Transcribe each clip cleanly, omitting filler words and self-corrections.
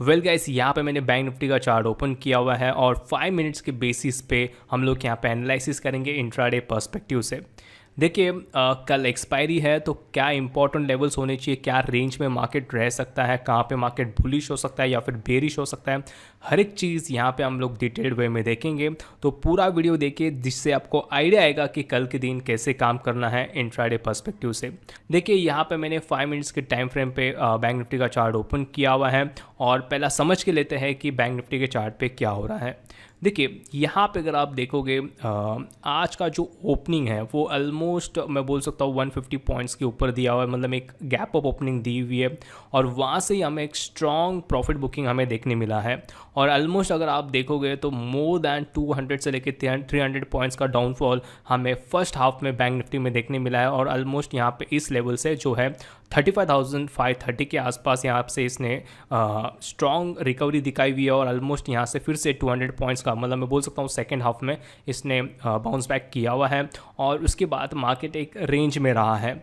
Well guys, यहाँ पे मैंने बैंक निफ्टी का चार्ट ओपन किया हुआ है और 5 मिनट्स के बेसिस पे हम लोग यहाँ पे एनालिसिस करेंगे इंट्राडे पर्सपेक्टिव से। देखिए, कल एक्सपायरी है तो क्या इंपॉर्टेंट लेवल्स होने चाहिए, क्या रेंज में मार्केट रह सकता है, कहाँ पे मार्केट बुलिश हो सकता है या फिर बेरिश हो सकता है, हर एक चीज़ यहाँ पे हम लोग डिटेल्ड वे में देखेंगे। तो पूरा वीडियो देखिए जिससे आपको आइडिया आएगा कि कल के दिन कैसे काम करना है इंट्राडे पर्सपेक्टिव से। देखिए, यहाँ पे मैंने 5 मिनट्स के टाइम फ्रेम पे बैंक निफ्टी का चार्ट ओपन किया हुआ है और पहला समझ के लेते हैं कि बैंक निफ्टी के चार्ट पे क्या हो रहा है। देखिए, यहाँ पे अगर आप देखोगे आज का जो ओपनिंग है वो ऑलमोस्ट मैं बोल सकता हूँ 150 पॉइंट्स के ऊपर दिया हुआ है, मतलब एक गैप अप ओपनिंग दी हुई है और वहाँ से ही हमें एक स्ट्रॉन्ग प्रॉफिट बुकिंग हमें देखने मिला है। और ऑलमोस्ट अगर आप देखोगे तो मोर दैन 200 से लेकर 300 पॉइंट्स का डाउनफॉल हमें फर्स्ट हाफ में बैंक निफ्टी में देखने मिला है और ऑलमोस्ट यहाँ पे इस लेवल से जो है 35,530 के आसपास यहाँ से इसने स्ट्रॉन्ग रिकवरी दिखाई हुई है और ऑलमोस्ट यहाँ से फिर से 200 पॉइंट्स का, मतलब मैं बोल सकता हूँ सेकेंड हाफ में इसने बाउंस बैक किया हुआ है और उसके बाद मार्केट एक रेंज में रहा है।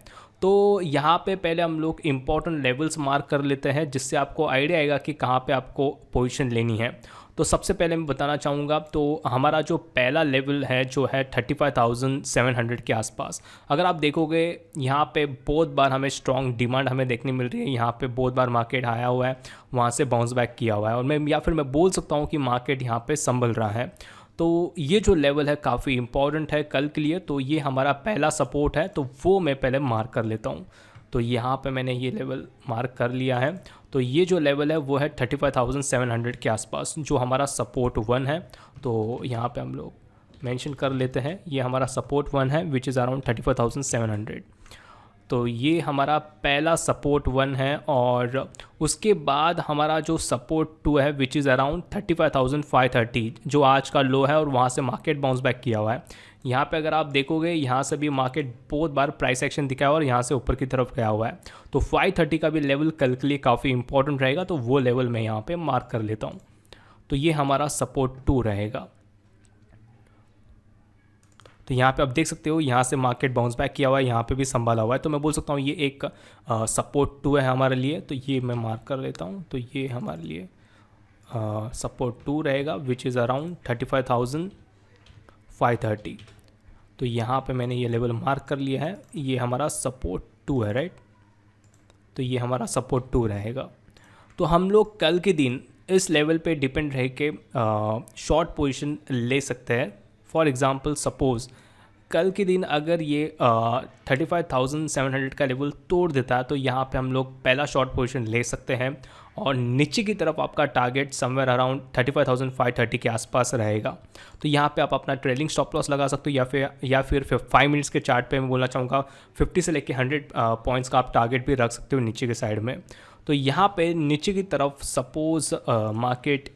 तो यहाँ पे पहले हम लोग इंपॉर्टेंट लेवल्स मार्क कर लेते हैं जिससे आपको आइडिया आएगा कि कहाँ पे आपको पोजीशन लेनी है। तो सबसे पहले मैं बताना चाहूँगा तो हमारा जो पहला लेवल है जो है 35,700 के आसपास। अगर आप देखोगे यहाँ पे बहुत बार हमें स्ट्रॉन्ग डिमांड हमें देखने मिल रही है, यहाँ पे बहुत बार मार्केट आया हुआ है, वहाँ से बाउंस बैक किया हुआ है और मैं बोल सकता हूँ कि मार्केट यहाँ पे संभल रहा है। तो ये जो लेवल है काफ़ी इंपॉर्टेंट है कल के लिए, तो ये हमारा पहला सपोर्ट है, तो वो मैं पहले मार्क कर लेता हूँ। तो यहाँ पे मैंने ये लेवल मार्क कर लिया है। तो ये जो लेवल है वो है 35,700 के आसपास जो हमारा सपोर्ट 1 है। तो यहाँ पे हम लोग मेंशन कर लेते हैं ये हमारा सपोर्ट 1 है विच इज़ अराउंड 35,700। तो ये हमारा पहला सपोर्ट 1 है और उसके बाद हमारा जो सपोर्ट 2 है विच इज़ अराउंड 35,530 जो आज का लो है और वहाँ से मार्केट बाउंस बैक किया हुआ है। यहाँ पे अगर आप देखोगे यहाँ से भी मार्केट बहुत बार प्राइस एक्शन दिखाया और यहाँ से ऊपर की तरफ गया हुआ है। तो 530 का भी लेवल कल के लिए काफ़ी इंपॉर्टेंट रहेगा, तो वो लेवल मैं यहाँ पे मार्क कर लेता हूँ। तो ये हमारा सपोर्ट 2 रहेगा। तो यहाँ पे आप देख सकते हो यहाँ से मार्केट बाउंस बैक किया हुआ है, यहाँ पे भी संभाला हुआ है, तो मैं बोल सकता हूँ ये एक सपोर्ट 2 है हमारे लिए। तो ये मैं मार्क कर लेता हूँ। तो ये हमारे लिए सपोर्ट 2 रहेगा विच इज़ अराउंड 35,530। तो यहाँ पे मैंने ये लेवल मार्क कर लिया है, ये हमारा सपोर्ट 2 है, राइट। तो ये हमारा सपोर्ट 2 रहेगा। तो हम लोग कल के दिन इस लेवल पे डिपेंड रह के शॉर्ट पोजीशन ले सकते हैं। फॉर एग्ज़ाम्पल सपोज़ कल के दिन अगर ये 35,700 का लेवल तोड़ देता है तो यहाँ पे हम लोग पहला शॉर्ट पोजीशन ले सकते हैं और नीचे की तरफ आपका टारगेट समवेयर अराउंड 35,530 के आसपास रहेगा। तो यहाँ पे आप अपना ट्रेलिंग स्टॉप लॉस लगा सकते हो या फिर 5 मिनट्स के चार्ट पे मैं बोलना चाहूँगा 50 से लेके 100 पॉइंट्स का आप टारगेट भी रख सकते हो नीचे के साइड में। तो यहाँ पे नीचे की तरफ सपोज़ मार्केट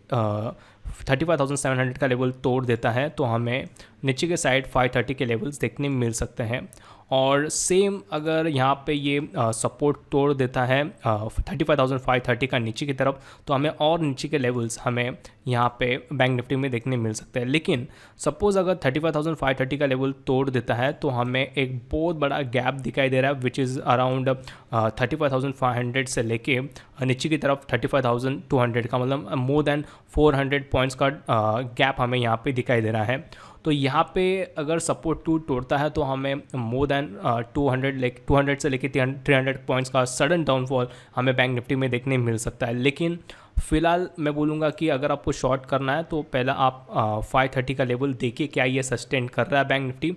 35,700 का लेवल तोड़ देता है तो हमें नीचे के साइड 530 के लेवल्स देखने मिल सकते हैं। और सेम अगर यहाँ पे ये सपोर्ट तोड़ देता है 35,530 का नीचे की तरफ तो हमें और नीचे के लेवल्स हमें यहाँ पे बैंक निफ्टी में देखने मिल सकते हैं। लेकिन सपोज़ अगर 35,530 का लेवल तोड़ देता है तो हमें एक बहुत बड़ा गैप दिखाई दे रहा है विच इज़ अराउंड 35,500 से लेके नीचे की तरफ 35,200 का, मतलब मोर देन 400 पॉइंट्स का गैप हमें यहाँ पे दिखाई दे रहा है। तो यहाँ पे अगर सपोर्ट 2 तोड़ता है तो हमें मोर देन 200 से लेके 300 पॉइंट्स का सडन डाउनफॉल हमें बैंक निफ्टी में देखने मिल सकता है। लेकिन फ़िलहाल मैं बोलूँगा कि अगर आपको शॉर्ट करना है तो पहला आप 530 का लेवल देखिए क्या ये सस्टेन कर रहा है बैंक निफ्टी।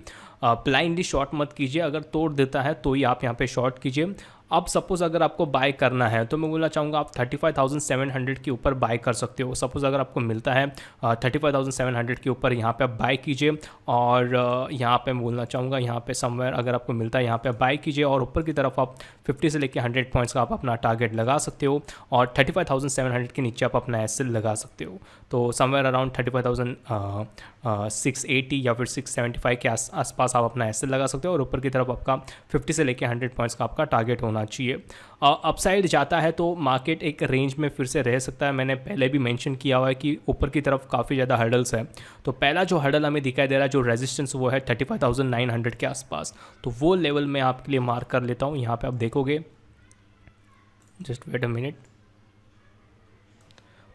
ब्लाइंडली शॉर्ट मत कीजिए, अगर तोड़ देता है तो ही आप यहाँ पे शॉर्ट कीजिए। अब सपोज़ अगर आपको बाय करना है तो मैं बोलना चाहूँगा आप 35,700 के ऊपर बाय कर सकते हो। सपोज़ अगर आपको मिलता है 35,700 के ऊपर यहाँ पे आप बाय कीजिए और यहाँ पे मैं बोलना चाहूँगा यहाँ पे समवेयर अगर आपको मिलता है यहाँ पे बाय कीजिए और ऊपर की तरफ आप 50 से लेकर 100 पॉइंट्स का आप अपना टारगेट लगा सकते हो और 35,700 के नीचे आप अपना एसएल लगा सकते हो। तो समवेयर अराउंड 35,680 या फिर 675 के आसपास आप अपना एसएल लगा सकते हो और ऊपर की तरफ आपका 50 से लेकर 100 पॉइंट्स का आपका टारगेट होना चाहिए। अपसाइड जाता है तो मार्केट एक रेंज में फिर से रह सकता है। मैंने पहले भी मेंशन किया हुआ है कि ऊपर की तरफ काफ़ी ज़्यादा हर्डल्स है। तो पहला जो हर्डल हमें दिखाई दे रहा है जो रेजिस्टेंस वो है 35,900 के आसपास, तो वो लेवल मैं आपके लिए मार्क कर लेता हूँ। यहाँ पे आप देखोगे, जस्ट वेट अ मिनट।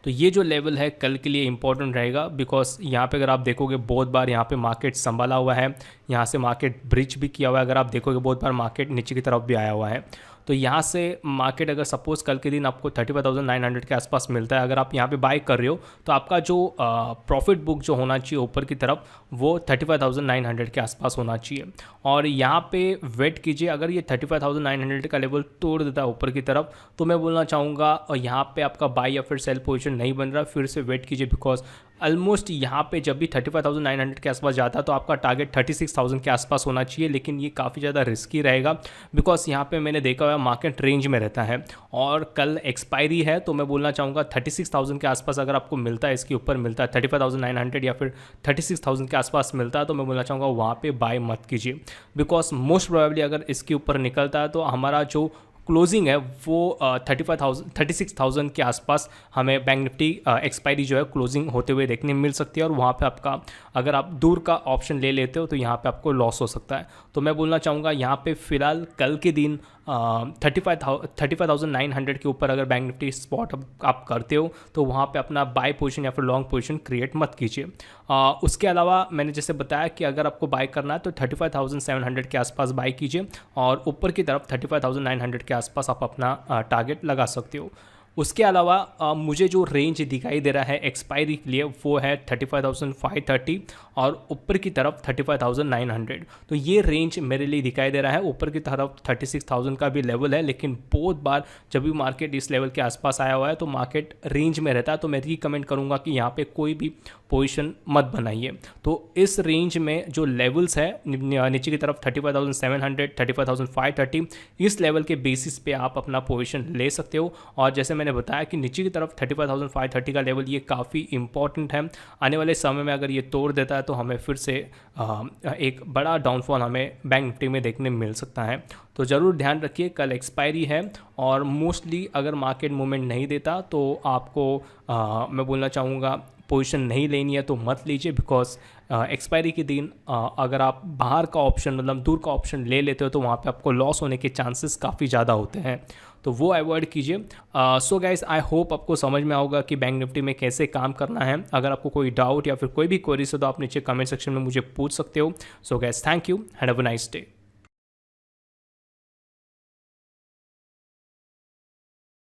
तो ये जो लेवल है कल के लिए इंपॉर्टेंट रहेगा, बिकॉज यहाँ पे अगर आप देखोगे बहुत बार यहाँ पे मार्केट संभाला हुआ है, यहाँ से मार्केट ब्रिज भी किया हुआ है, अगर आप देखोगे बहुत बार मार्केट नीचे की तरफ भी आया हुआ है। तो यहाँ से मार्केट अगर सपोज कल के दिन आपको 35,900 के आसपास मिलता है, अगर आप यहाँ पे बाय कर रहे हो तो आपका जो प्रॉफिट बुक जो होना चाहिए ऊपर की तरफ वो 35,900 के आसपास होना चाहिए। और यहाँ पे वेट कीजिए, अगर ये 35,900 का लेवल तोड़ देता है ऊपर की तरफ तो मैं बोलना चाहूँगा यहाँ पे आपका बाय या फिर सेल पोजीशन नहीं बन रहा, फिर से वेट कीजिए, बिकॉज ऑलमोस्ट यहाँ पे जब भी 35,900 के आसपास जाता है तो आपका टारगेट 36,000 के आसपास होना चाहिए, लेकिन ये काफ़ी ज़्यादा रिस्की रहेगा, बिकॉज यहाँ पे मैंने देखा हुआ मार्केट रेंज में रहता है और कल एक्सपायरी है। तो मैं बोलना चाहूँगा 36,000 के आसपास अगर आपको मिलता है, इसके ऊपर मिलता है 35,900 या फिर 36,000 के आसपास मिलता है, तो मैं बोलना चाहूँगा वहाँ पे बाय मत कीजिए, बिकॉज मोस्ट प्रोबेबली अगर इसके ऊपर निकलता है तो हमारा जो क्लोजिंग है वो 36,000 के आसपास हमें बैंक निफ्टी एक्सपायरी जो है क्लोजिंग होते हुए देखने मिल सकती है, और वहाँ पे आपका अगर आप दूर का ऑप्शन ले लेते हो तो यहाँ पे आपको लॉस हो सकता है। तो मैं बोलना चाहूँगा यहाँ पे फ़िलहाल कल के दिन 35,900 के ऊपर अगर बैंक निफ्टी स्पॉट आप करते हो तो वहाँ पे अपना बाय पोजीशन या फिर लॉन्ग पोजीशन क्रिएट मत कीजिए। उसके अलावा मैंने जैसे बताया कि अगर आपको बाय करना है तो 35,700 के आसपास बाय कीजिए और ऊपर की तरफ 35,900 के आसपास आप अपना टारगेट लगा सकते हो। उसके अलावा मुझे जो रेंज दिखाई दे रहा है एक्सपायरी के लिए वो है 35,530 और ऊपर की तरफ 35,900। तो ये रेंज मेरे लिए दिखाई दे रहा है। ऊपर की तरफ 36,000 का भी लेवल है, लेकिन बहुत बार जब भी मार्केट इस लेवल के आसपास आया हुआ है तो मार्केट रेंज में रहता है। तो मैं रिकमेंड करूँगा कि यहाँ पे कोई भी पोजीशन मत बनाइए। तो इस रेंज में जो लेवल्स है नीचे की तरफ 35,700, 35,530, इस लेवल के बेसिस पे आप अपना पोजीशन ले सकते हो। और जैसे मैंने बताया कि नीचे की तरफ 35,530 का लेवल ये काफ़ी इंपॉर्टेंट है। आने वाले समय में अगर ये तोड़ देता है तो हमें फिर से एक बड़ा डाउनफॉल हमें बैंक निफ्टी में देखने मिल सकता है। तो ज़रूर ध्यान रखिए, कल एक्सपायरी है और मोस्टली अगर मार्केट मूवमेंट नहीं देता तो आपको मैं बोलना चाहूँगा पोजीशन नहीं लेनी है तो मत लीजिए, बिकॉज एक्सपायरी के दिन अगर आप बाहर का ऑप्शन मतलब दूर का ऑप्शन ले लेते हो तो वहाँ पे आपको लॉस होने के चांसेस काफ़ी ज़्यादा होते हैं, तो वो अवॉइड कीजिए। सो गाइस, आई होप आपको समझ में आएगा कि बैंक निफ्टी में कैसे काम करना है। अगर आपको कोई डाउट या फिर कोई भी क्वेरीज हो तो आप नीचे कमेंट सेक्शन में मुझे पूछ सकते हो। So guys, thank you, have a nice day.